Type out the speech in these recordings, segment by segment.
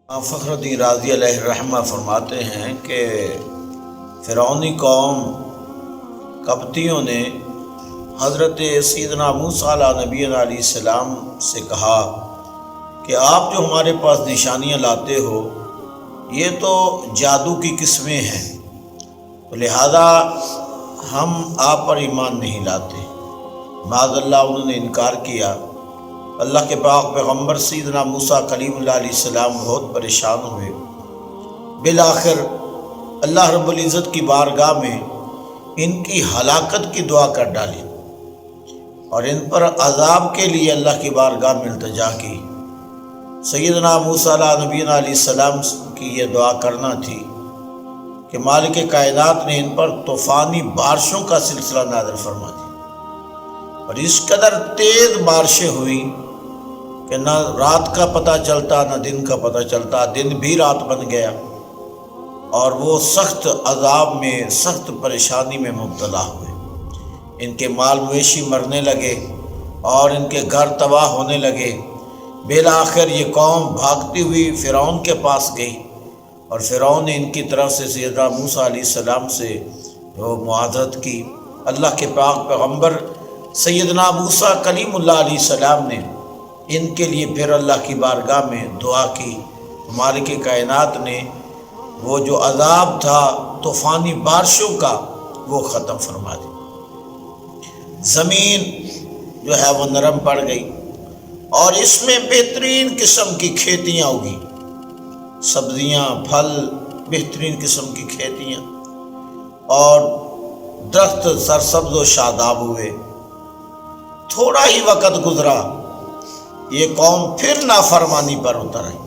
فخر الدین رازی علیہ الرحمہ فرماتے ہیں کہ فرعونی قوم قبطیوں نے حضرت سیدنا موسیٰ علیہ نبی علیہ السلام سے کہا کہ آپ جو ہمارے پاس نشانیاں لاتے ہو یہ تو جادو کی قسمیں ہیں، تو لہذا ہم آپ پر ایمان نہیں لاتے۔ معاذ اللہ انہوں نے انکار کیا۔ اللہ کے پاک پیغمبر سیدنا موسیٰ کلیم اللہ علیہ السلام بہت پریشان ہوئے۔ بالآخر اللہ رب العزت کی بارگاہ میں ان کی ہلاکت کی دعا کر ڈالی اور ان پر عذاب کے لیے اللہ کی بارگاہ میں التجا کی۔ سیدنا موسیٰ علیہ نبی علیہ السلام کی یہ دعا کرنا تھی کہ مالک کائنات نے ان پر طوفانی بارشوں کا سلسلہ نازل فرما دی، اور اس قدر تیز بارشیں ہوئی کہ نہ رات کا پتہ چلتا نہ دن کا پتہ چلتا، دن بھی رات بن گیا، اور وہ سخت عذاب میں، سخت پریشانی میں مبتلا ہوئے۔ ان کے مال مویشی مرنے لگے اور ان کے گھر تباہ ہونے لگے۔ بالآخر یہ قوم بھاگتی ہوئی فرعون کے پاس گئی، اور فرعون نے ان کی طرف سے سیدنا موسیٰ علیہ السلام سے وہ معاذرت کی۔ اللہ کے پاک پیغمبر سیدنا موسیٰ کلیم اللہ علیہ السلام نے ان کے لیے پھر اللہ کی بارگاہ میں دعا کی۔ مالک کائنات نے وہ جو عذاب تھا طوفانی بارشوں کا وہ ختم فرما دی۔ زمین جو ہے وہ نرم پڑ گئی اور اس میں بہترین قسم کی کھیتیاں اگی، سبزیاں، پھل، بہترین قسم کی کھیتیاں، اور درخت سرسبز و شاداب ہوئے۔ تھوڑا ہی وقت گزرا، یہ قوم پھر نافرمانی پر اتر آئی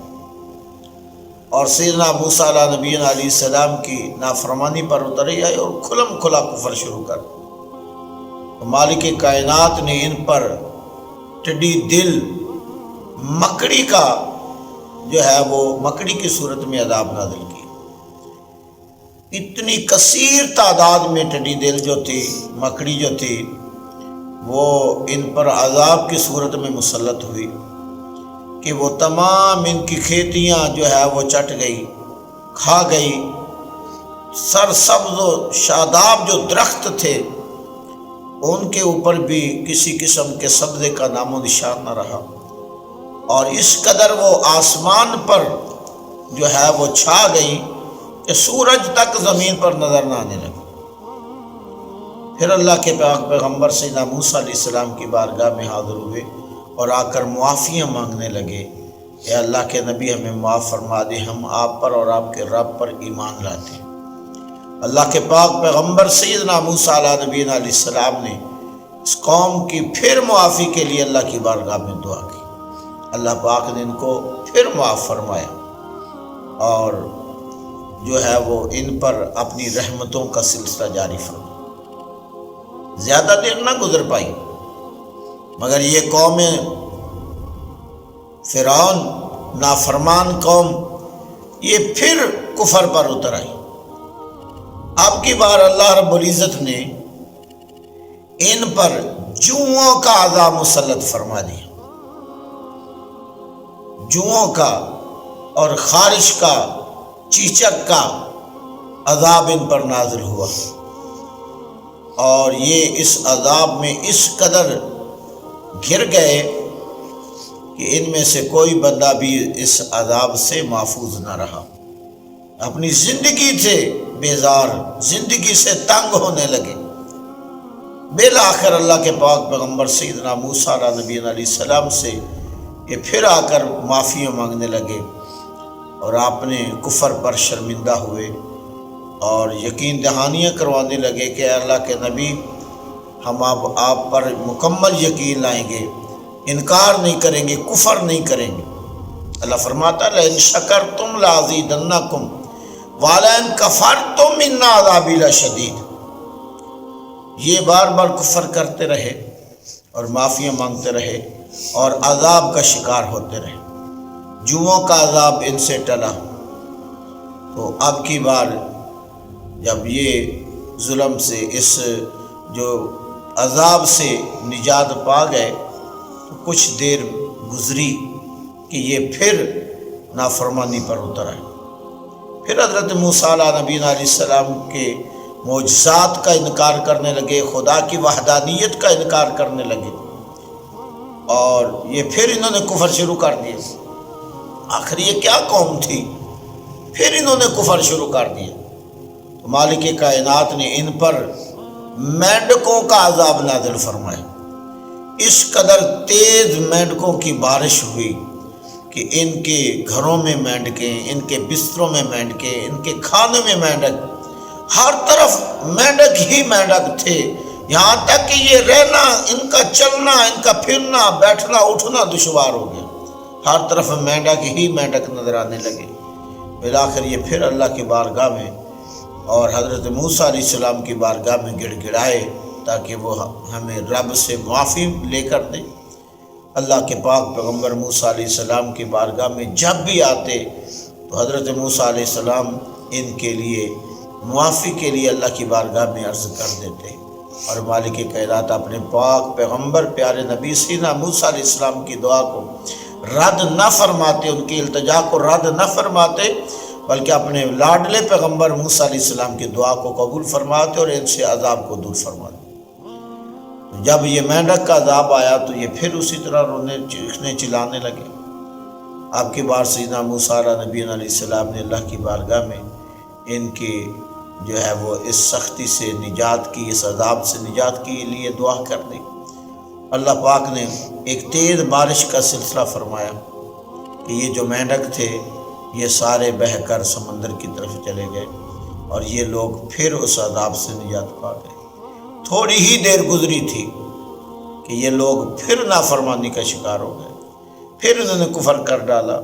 اور سیدنا موسیٰ علیہ نبی علیہ السلام کی نافرمانی پر اتر آئی اور کھلم کھلا کفر شروع کر۔ تو مالک کائنات نے ان پر ٹڈی دل مکڑی کا جو ہے وہ مکڑی کی صورت میں عذاب نازل کی۔ اتنی کثیر تعداد میں ٹڈی دل جو تھی، مکڑی جو تھی، وہ ان پر عذاب کی صورت میں مسلط ہوئی کہ وہ تمام ان کی کھیتیاں جو ہے وہ چٹ گئی، کھا گئی۔ سرسبز و شاداب جو درخت تھے ان کے اوپر بھی کسی قسم کے سبزے کا نام و نشان نہ رہا، اور اس قدر وہ آسمان پر جو ہے وہ چھا گئی کہ سورج تک زمین پر نظر نہ آنے لگا۔ پھر اللہ کے پاک پیغمبر سیدنا موسیٰ علیہ السلام کی بارگاہ میں حاضر ہوئے اور آ کر معافیاں مانگنے لگے، اے اللہ کے نبی ہمیں معاف فرما دے، ہم آپ پر اور آپ کے رب پر ایمان لاتے ہیں۔ اللہ کے پاک پیغمبر سیدنا موسیٰ علیہ نبی علیہ السلام نے اس قوم کی پھر معافی کے لیے اللہ کی بارگاہ میں دعا کی۔ اللہ پاک نے ان کو پھر معاف فرمایا اور جو ہے وہ ان پر اپنی رحمتوں کا سلسلہ جاری فرمایا۔ زیادہ دیر نہ گزر پائی مگر یہ قوم فرعون، نافرمان قوم، یہ پھر کفر پر اتر آئی۔ اب کی بار اللہ رب العزت نے ان پر جوؤں کا عذاب مسلط فرما دیا۔ جوؤں کا اور خارش کا، چیچک کا عذاب ان پر نازل ہوا، اور یہ اس عذاب میں اس قدر گر گئے کہ ان میں سے کوئی بندہ بھی اس عذاب سے محفوظ نہ رہا۔ اپنی زندگی سے بیزار، زندگی سے تنگ ہونے لگے۔ بالآخر اللہ کے پاک پیغمبر سیدنا موسیٰ علیہ نبی علیہ السلام سے یہ پھر آ کر معافیاں مانگنے لگے اور آپ نے کفر پر شرمندہ ہوئے اور یقین دہانیاں کروانے لگے کہ اللہ کے نبی ہم آپ پر مکمل یقین لائیں گے، انکار نہیں کریں گے، کفر نہیں کریں گے۔ اللہ فرماتا ہے لَإِن شَكَرْتُمْ لَأَزِيدَنَّكُمْ وَلَئِن كَفَرْتُمْ إِنَّ عَذَابِي لَشَدِيدٌ۔ یہ بار بار کفر کرتے رہے اور معافیاں مانگتے رہے اور عذاب کا شکار ہوتے رہے۔ جوؤں کا عذاب ان سے ٹلا، تو اب کی بار جب یہ ظلم سے، اس جو عذاب سے نجات پا گئے، تو کچھ دیر گزری کہ یہ پھر نافرمانی پر اتر آئے۔ پھر حضرت موسیٰ علیہ نبی علیہ السلام کے معجزات کا انکار کرنے لگے، خدا کی وحدانیت کا انکار کرنے لگے، اور یہ پھر انہوں نے کفر شروع کر دیا۔ آخر یہ کیا قوم تھی؟ پھر انہوں نے کفر شروع کر دیا۔ تو مالک کائنات نے ان پر مینڈکوں کا عذاب نازل فرمایا۔ اس قدر تیز مینڈکوں کی بارش ہوئی کہ ان کے گھروں میں مینڈکیں، ان کے بستروں میں مینڈکیں، ان کے کھانے میں مینڈک، ہر طرف مینڈک ہی مینڈک تھے، یہاں تک کہ یہ رہنا، ان کا چلنا، ان کا پھرنا، بیٹھنا اٹھنا دشوار ہو گیا۔ ہر طرف مینڈک ہی مینڈک نظر آنے لگے۔ بالآخر یہ پھر اللہ کی بارگاہ میں اور حضرت موسیٰ علیہ السلام کی بارگاہ میں گڑ گڑائے تاکہ وہ ہمیں رب سے معافی لے کر دے۔ اللہ کے پاک پیغمبر موسیٰ علیہ السلام کی بارگاہ میں جب بھی آتے تو حضرت موسیٰ علیہ السلام ان کے لیے معافی کے لیے اللہ کی بارگاہ میں عرض کر دیتے، اور مالک کائنات اپنے پاک پیغمبر پیارے نبی سیدنا موسیٰ علیہ السلام کی دعا کو رد نہ فرماتے، ان کی التجا کو رد نہ فرماتے، بلکہ اپنے لاڈلے پیغمبر موسیٰ علیہ السلام کی دعا کو قبول فرماتے اور ان سے عذاب کو دور فرماتے۔ جب یہ مینڈک کا عذاب آیا تو یہ پھر اسی طرح رونے چیخنے چلانے لگے۔ اب کی بار سیدنا موسیٰ نبی علیہ السلام نے اللہ کی بارگاہ میں ان کی جو ہے وہ اس سختی سے نجات کی، اس عذاب سے نجات کے لیے دعا کر دی۔ اللہ پاک نے ایک تیز بارش کا سلسلہ فرمایا کہ یہ جو مینڈک تھے یہ سارے بہہ کر سمندر کی طرف چلے گئے، اور یہ لوگ پھر اس عذاب سے نجات پا گئے۔ تھوڑی ہی دیر گزری تھی کہ یہ لوگ پھر نافرمانی کا شکار ہو گئے، پھر انہوں نے کفر کر ڈالا۔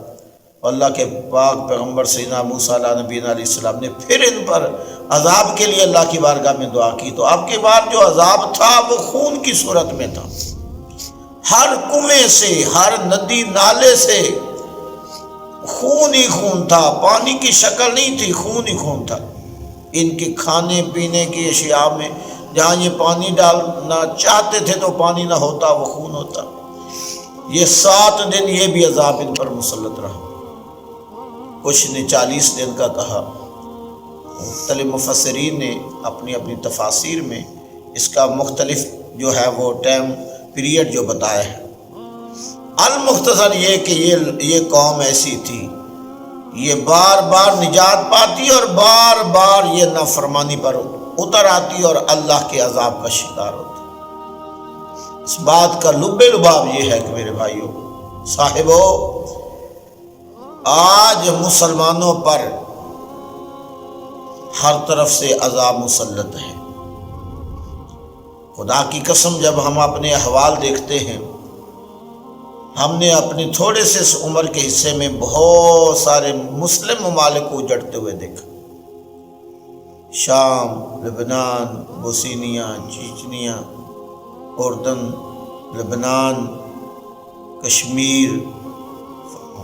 اللہ کے پاک پیغمبر سیدنا موسیٰ نبی علیہ السلام نے پھر ان پر عذاب کے لیے اللہ کی بارگاہ میں دعا کی، تو اب کی بار جو عذاب تھا وہ خون کی صورت میں تھا۔ ہر کنویں سے، ہر ندی نالے سے خون ہی خون تھا، پانی کی شکل نہیں تھی، خون ہی خون تھا۔ ان کے کھانے پینے کی اشیاء میں جہاں یہ پانی ڈالنا چاہتے تھے تو پانی نہ ہوتا، وہ خون ہوتا۔ یہ 7 دن یہ بھی عذاب ان پر مسلط رہا۔ کچھ نے 40 دن کا کہا، مختلف مفسرین نے اپنی اپنی تفاسیر میں اس کا مختلف جو ہے وہ ٹائم پیریڈ جو بتایا ہے۔ المختصر یہ کہ یہ قوم ایسی تھی، یہ بار بار نجات پاتی اور بار بار یہ نافرمانی پر اتر آتی اور اللہ کے عذاب کا شکار ہوتی۔ اس بات کا لب لباب یہ ہے کہ میرے بھائیوں صاحبو، آج مسلمانوں پر ہر طرف سے عذاب مسلط ہے۔ خدا کی قسم جب ہم اپنے احوال دیکھتے ہیں، ہم نے اپنے تھوڑے سے اس عمر کے حصے میں بہت سارے مسلم ممالک کو اجڑتے ہوئے دیکھا۔ شام، لبنان، بوسنیا، چیچنیا، اردن، لبنان، کشمیر،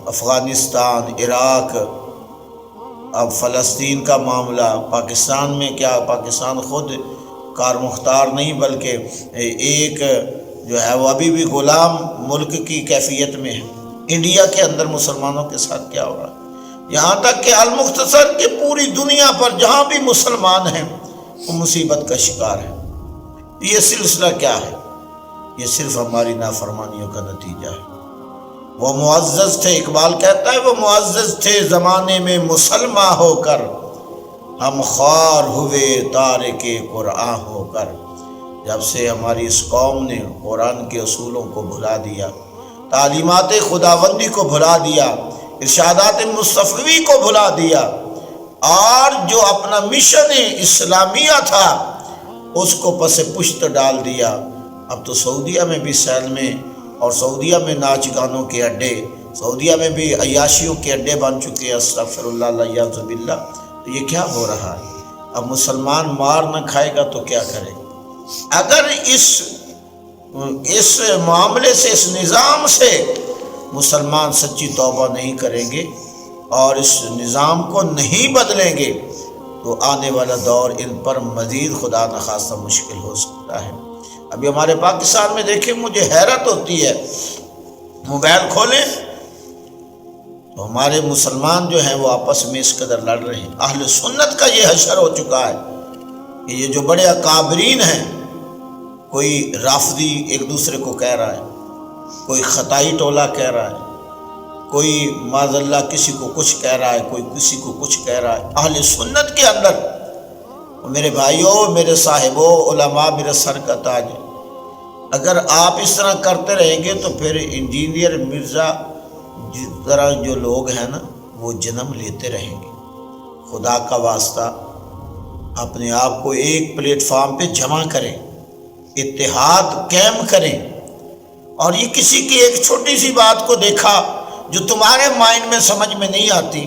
افغانستان، عراق، اب فلسطین کا معاملہ، پاکستان میں کیا، پاکستان خود کار مختار نہیں بلکہ ایک جو ہے وہ ابھی بھی غلام ملک کی کیفیت میں ہے۔ انڈیا کے اندر مسلمانوں کے ساتھ کیا ہو رہا ہے، یہاں تک کہ المختصر کہ پوری دنیا پر جہاں بھی مسلمان ہیں وہ مصیبت کا شکار ہے۔ یہ سلسلہ کیا ہے؟ یہ صرف ہماری نافرمانیوں کا نتیجہ ہے۔ وہ معزز تھے، اقبال کہتا ہے وہ معزز تھے زمانے میں مسلمان ہو کر، ہم خوار ہوئے تارک قرآن ہو کر۔ جب سے ہماری اس قوم نے قرآن کے اصولوں کو بھلا دیا، تعلیمات خداوندی کو بھلا دیا، ارشادات مصطفی کو بھلا دیا، اور جو اپنا مشن اسلامیہ تھا اس کو پس پشت ڈال دیا، اب تو سعودیہ میں بھی سینمے اور سعودیہ میں ناچ گانوں کے اڈے، سعودیہ میں بھی عیاشیوں کے اڈے بن چکے ہیں۔ استغفر اللہ الیاذ باللہ۔ تو یہ کیا ہو رہا ہے؟ اب مسلمان مار نہ کھائے گا تو کیا کرے؟ اگر اس معاملے سے، اس نظام سے مسلمان سچی توبہ نہیں کریں گے اور اس نظام کو نہیں بدلیں گے تو آنے والا دور ان پر مزید خدا نخواستہ مشکل ہو سکتا ہے۔ ابھی ہمارے پاکستان میں دیکھیں، مجھے حیرت ہوتی ہے، موبائل کھولیں تو ہمارے مسلمان جو ہیں وہ آپس میں اس قدر لڑ رہے ہیں۔ اہل سنت کا یہ حشر ہو چکا ہے کہ یہ جو بڑے اکابرین ہیں، کوئی رافضی ایک دوسرے کو کہہ رہا ہے، کوئی خطائی ٹولہ کہہ رہا ہے، کوئی معاذ اللہ کسی کو کچھ کہہ رہا ہے، کوئی کسی کو کچھ کہہ رہا ہے۔ اہل سنت کے اندر میرے بھائیوں، میرے صاحبوں، علماء میرے سر کا تاج ہے، اگر آپ اس طرح کرتے رہیں گے تو پھر انجینئر مرزا طرح جو لوگ ہیں نا وہ جنم لیتے رہیں گے۔ خدا کا واسطہ اپنے آپ کو ایک پلیٹ فارم پہ جمع کریں، اتحاد قائم کریں، اور یہ کسی کی ایک چھوٹی سی بات کو دیکھا جو تمہارے مائنڈ میں سمجھ میں نہیں آتی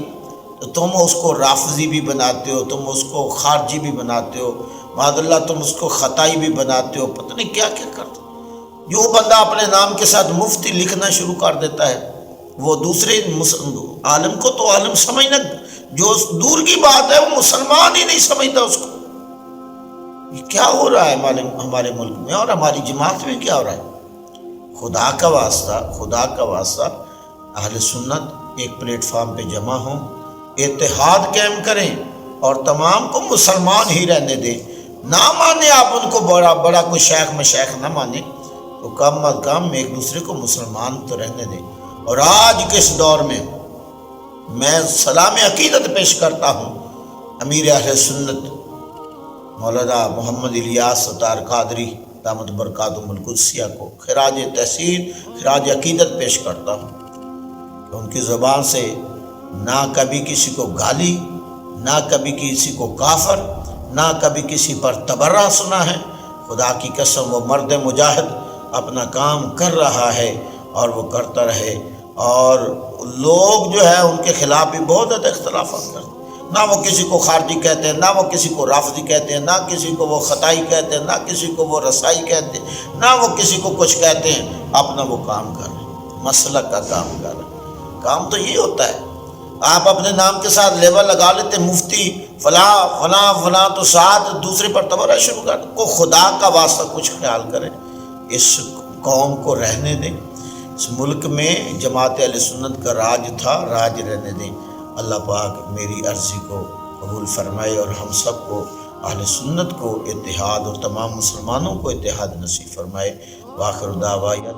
تو تم اس کو رافضی بھی بناتے ہو، تم اس کو خارجی بھی بناتے ہو، معاذ اللہ تم اس کو خطائی بھی بناتے ہو، پتہ نہیں کیا کیا کرتے ہو۔ جو بندہ اپنے نام کے ساتھ مفتی لکھنا شروع کر دیتا ہے وہ دوسرے عالم کو تو عالم سمجھنا جو دور کی بات ہے، وہ مسلمان ہی نہیں سمجھتا اس کو۔ یہ کیا ہو رہا ہے ہمارے ملک میں اور ہماری جماعت میں کیا ہو رہا ہے؟ خدا کا واسطہ اہل سنت ایک پلیٹ فارم پہ جمع ہوں، اتحاد قائم کریں اور تمام کو مسلمان ہی رہنے دیں۔ نہ مانے آپ ان کو بڑا کوئی شیخ مشیخ نہ مانے تو کم از کم ایک دوسرے کو مسلمان تو رہنے دیں۔ اور آج کے اس دور میں میں سلام عقیدت پیش کرتا ہوں امیر اہل سنت مولانا محمد الیاس ستار قادری دامت برکاتہم القدسیہ کو خراج تحسین، خراج عقیدت پیش کرتا ہوں کہ ان کی زبان سے نہ کبھی کسی کو گالی، نہ کبھی کسی کو کافر، نہ کبھی کسی پر تبرہ سنا ہے۔ خدا کی قسم وہ مرد مجاہد اپنا کام کر رہا ہے اور وہ کرتا رہے، اور لوگ جو ہے ان کے خلاف بھی بہت زیادہ اختلافات کرتے ہیں۔ نہ وہ کسی کو خارجی کہتے ہیں، نہ وہ کسی کو رافضی کہتے ہیں، نہ کسی کو وہ خطائی کہتے ہیں، نہ کسی کو وہ رسائی کہتے ہیں، نہ وہ کسی کو کچھ کہتے ہیں، اپنا وہ کام کر رہے ہیں، مسلک کا کام کر رہے ہیں۔ کام تو یہ ہوتا ہے، آپ اپنے نام کے ساتھ لیبل لگا لیتے مفتی فلاں فلاں فلاں، تو ساتھ دوسرے پر تبرہ شروع کر دیں۔ کو خدا کا واسطہ کچھ خیال کریں، اس قوم کو رہنے دیں۔ اس ملک میں جماعت اہل سنت کا راج تھا، راج رہنے دیں۔ اللہ پاک میری عرضی کو قبول فرمائے اور ہم سب کو اہل سنت کو اتحاد اور تمام مسلمانوں کو اتحاد نصیب فرمائے۔ وآخر دعوانا